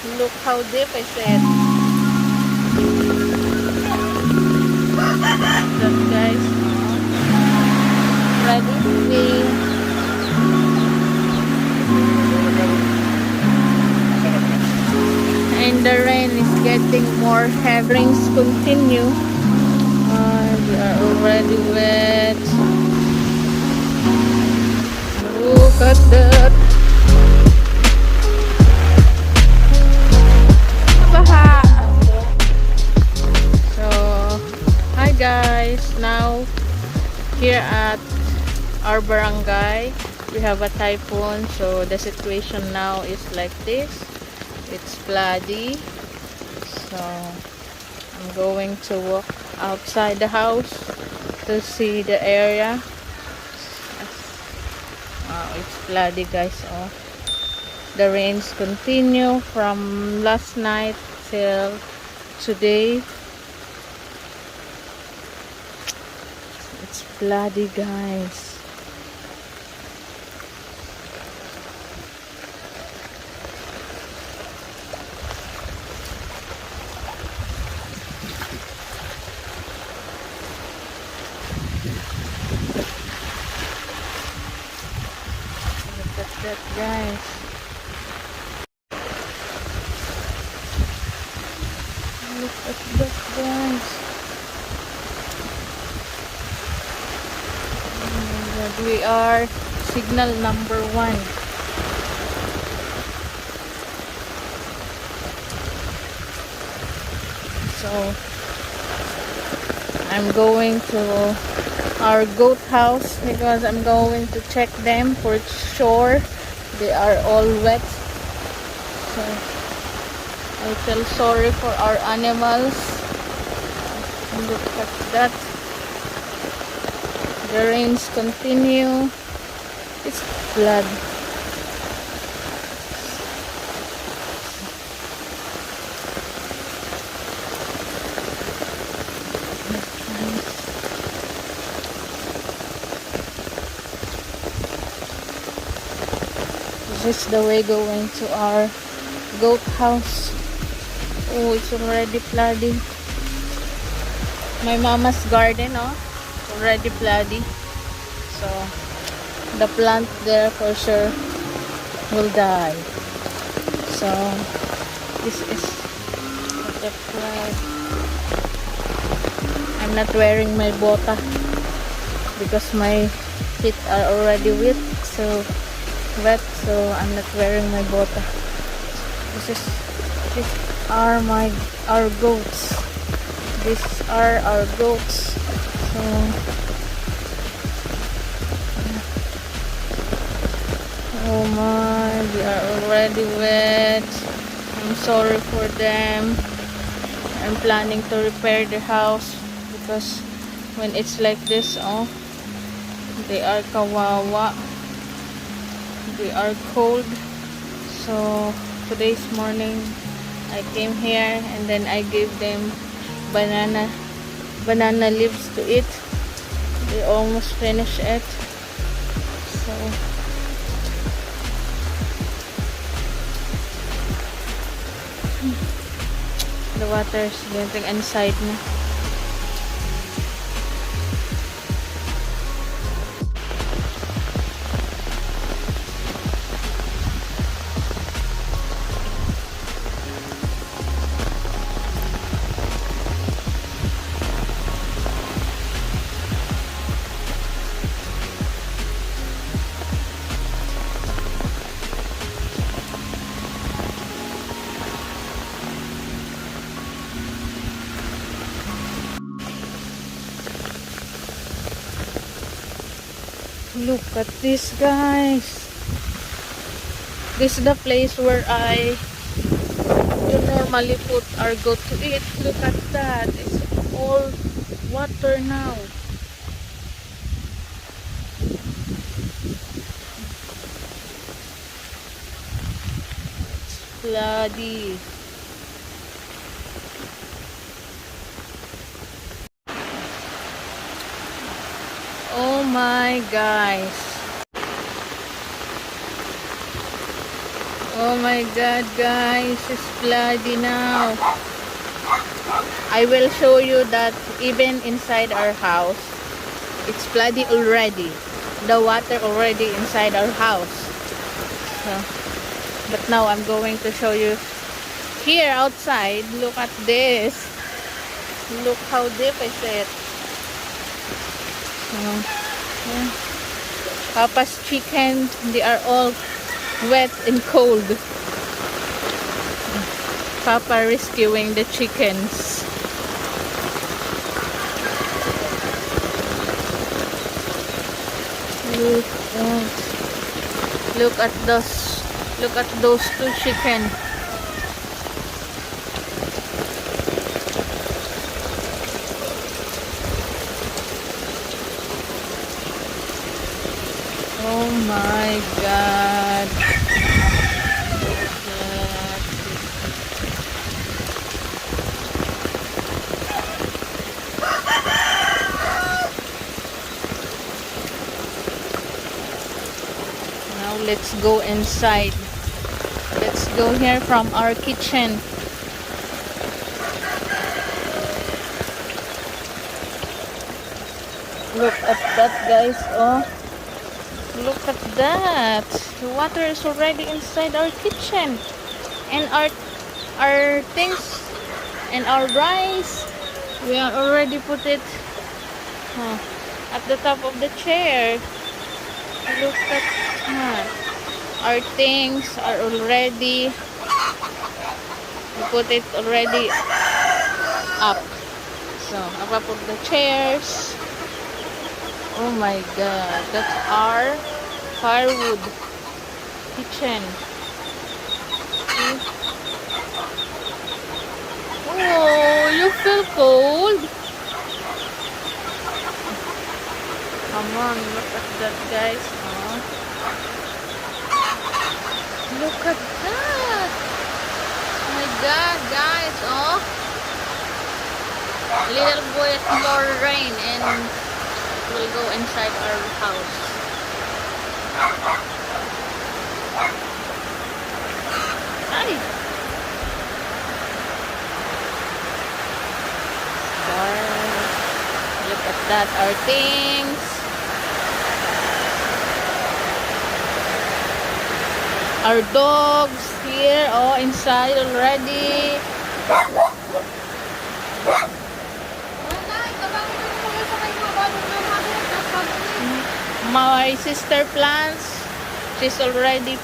Look how deep I said. That guys, ready to be. And the rain is getting more heavy. Rains continue. We are already wet. Look at that. Baha. So, hi guys. Now, here at our barangay, we have a typhoon. So, the situation now is like this. It's floody. So, I'm going to walk outside the house to see the area. Wow, it's floody guys. Oh, the rains continue from last night till today. It's floody guys. Look at that guys. Look at that guys. Oh my God, we are signal number 1. So I'm going to our goat house because I'm going to check them for sure they are all wet. So I feel sorry for our animals. Look at that. The rains continue. It's flood. This is the way going to our goat house. Oh, it's already flooding. My mama's garden, oh, already flooding. So the plant there for sure will die. So this is the flood. I'm not wearing my bota because my feet are already wet. So I'm not wearing my bota. These are our goats. These are our goats. So oh my, they are already wet. I'm sorry for them. I'm planning to repair the house because when it's like this, oh, they are kawawa. They are cold. So today's morning I came here and then I gave them banana leaves to eat. They almost finished it. So the water is getting inside me. Look at this guys. This is the place where I normally put our goat to eat. Look at that. It's all water now. It's floody. Oh my guys. Oh my god, guys, it's floody now. I will show you that even inside our house, it's floody already. The water already inside our house. So, but now I'm going to show you here outside. Look at this. Look how deep is it. So, yeah. Papa's chicken, they are all wet and cold. Papa rescuing the chickens. Look at those two chicken. Oh my god. Now let's go inside. Let's go here from our kitchen. Look at that, guys. Oh, look at that. The water is already inside our kitchen. And our things and our rice, we are already put it at the top of the chair. Look at that. Our things are already, we put it already up. So, up of the chairs. Oh my god, that's our firewood kitchen. See? Oh, you feel cold? Come on, look at that, guys. Oh. Look at that. Oh my god, guys. Oh. Little boy at more rain and will go inside our house. Hi. Look at that, our things. Our dogs here, oh, inside already. My sister plants, she's already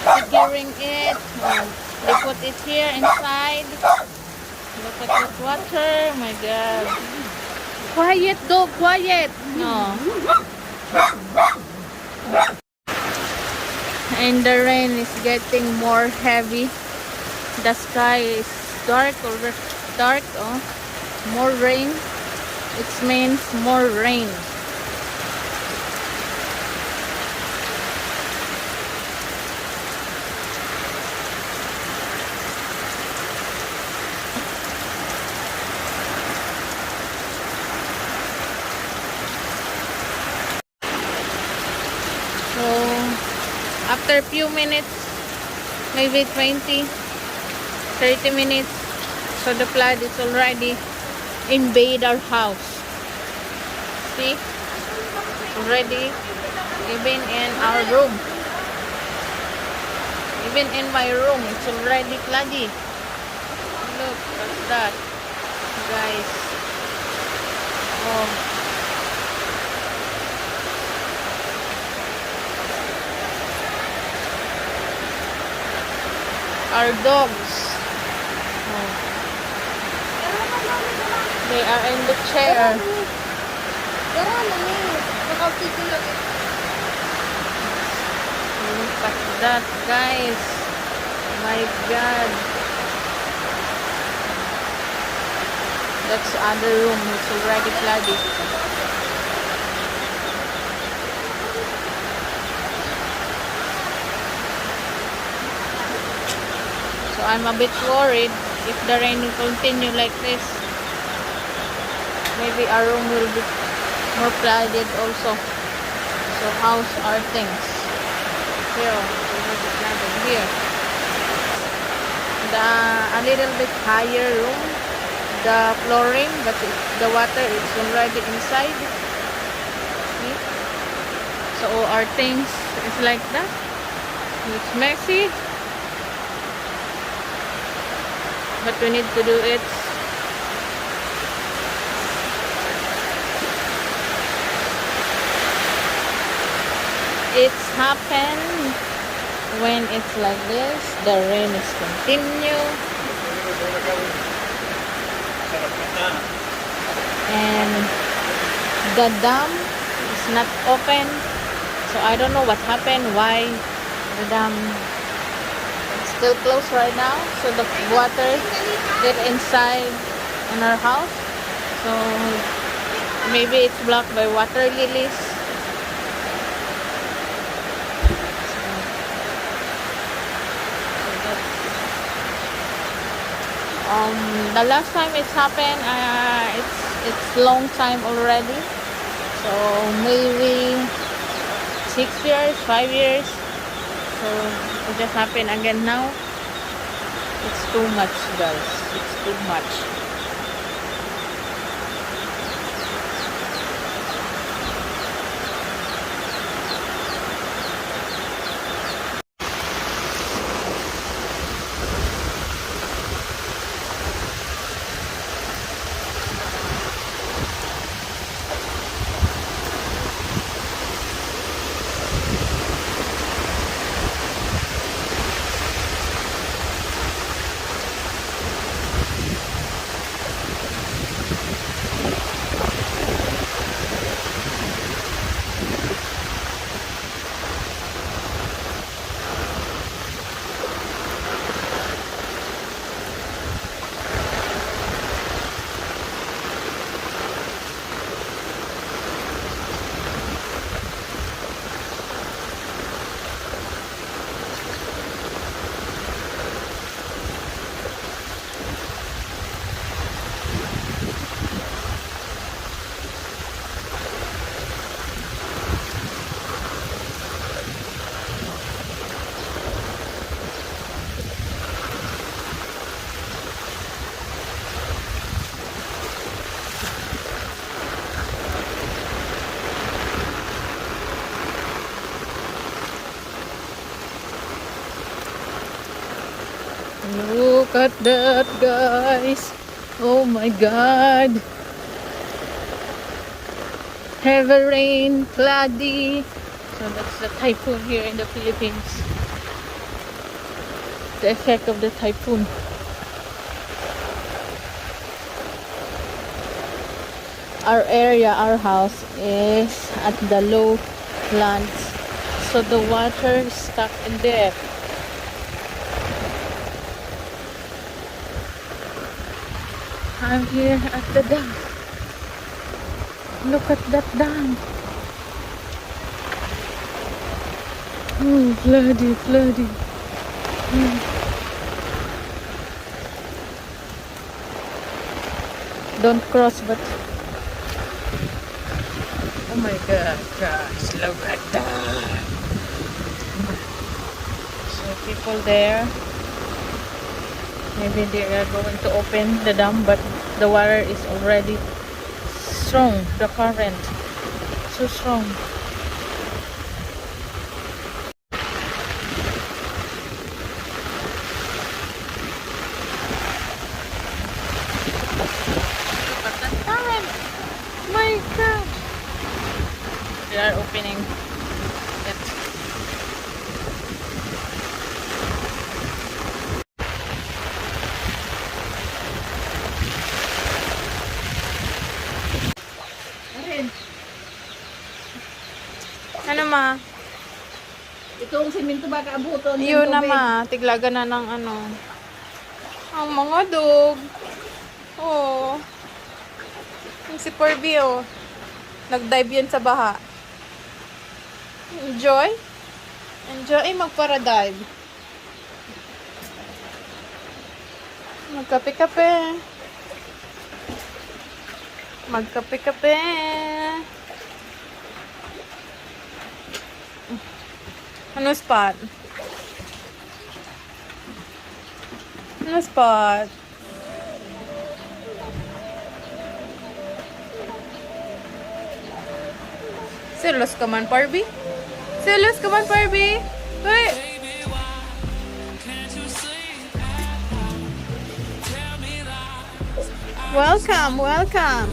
securing it. They put it here inside. Look at that water. Oh my god. Quiet, dog, quiet. No. And the rain is getting more heavy. The sky is dark, oh. More rain. It means more rain. So, after a few minutes, maybe 20, 30 minutes, so the flood is already invade our house. See? Already, even in our room. Even in my room, it's already floody. Look at that, guys. Oh. Our dogs, oh. They are in the chair. Look at that, guys. My god. That's the other room. It's already flooded. So I'm a bit worried if the rain will continue like this. Maybe our room will be more flooded also. So how's our things? Here, it will be flooded here. a little bit higher room, the flooring, but the water is already inside. See? So our things is like that. It's messy, but we need to do it. It's happened when it's like this. The rain is continue, and the dam is not open. So I don't know what happened. Why the dam is still closed right now? So the water get inside in our house. So maybe it's blocked by water lilies. The last time it's happened, it's long time already. So maybe 6 years, 5 years. So it just happened again now. It's too much, guys. It's too much. Look at that, guys. Oh my god. Heavy rain, cloudy. So that's the typhoon here in the Philippines. The effect of the typhoon. Our area, our house is at the low lands. So the water is stuck in there. I'm here at the dam. Look at that dam. Oh, floody, floody. Don't cross, but oh my god, guys, look at that. So people there, maybe they are going to open the dam, but the water is already strong. The current so strong. Look at the current. My god. They are opening it. Ano ma? Itong simento ba kaabuton? Yun na ma, tiglaga na ng ano. Ang mga dog. Oh. Yung si Perby oh. Nag-dive yan sa baha. Enjoy? Enjoy magpara-dive. Magkape-kape. Magkape-kape. Ano spot? Na spot. Serious ka man, Barbie? Serious ka man, Barbie? Hey! Welcome, welcome.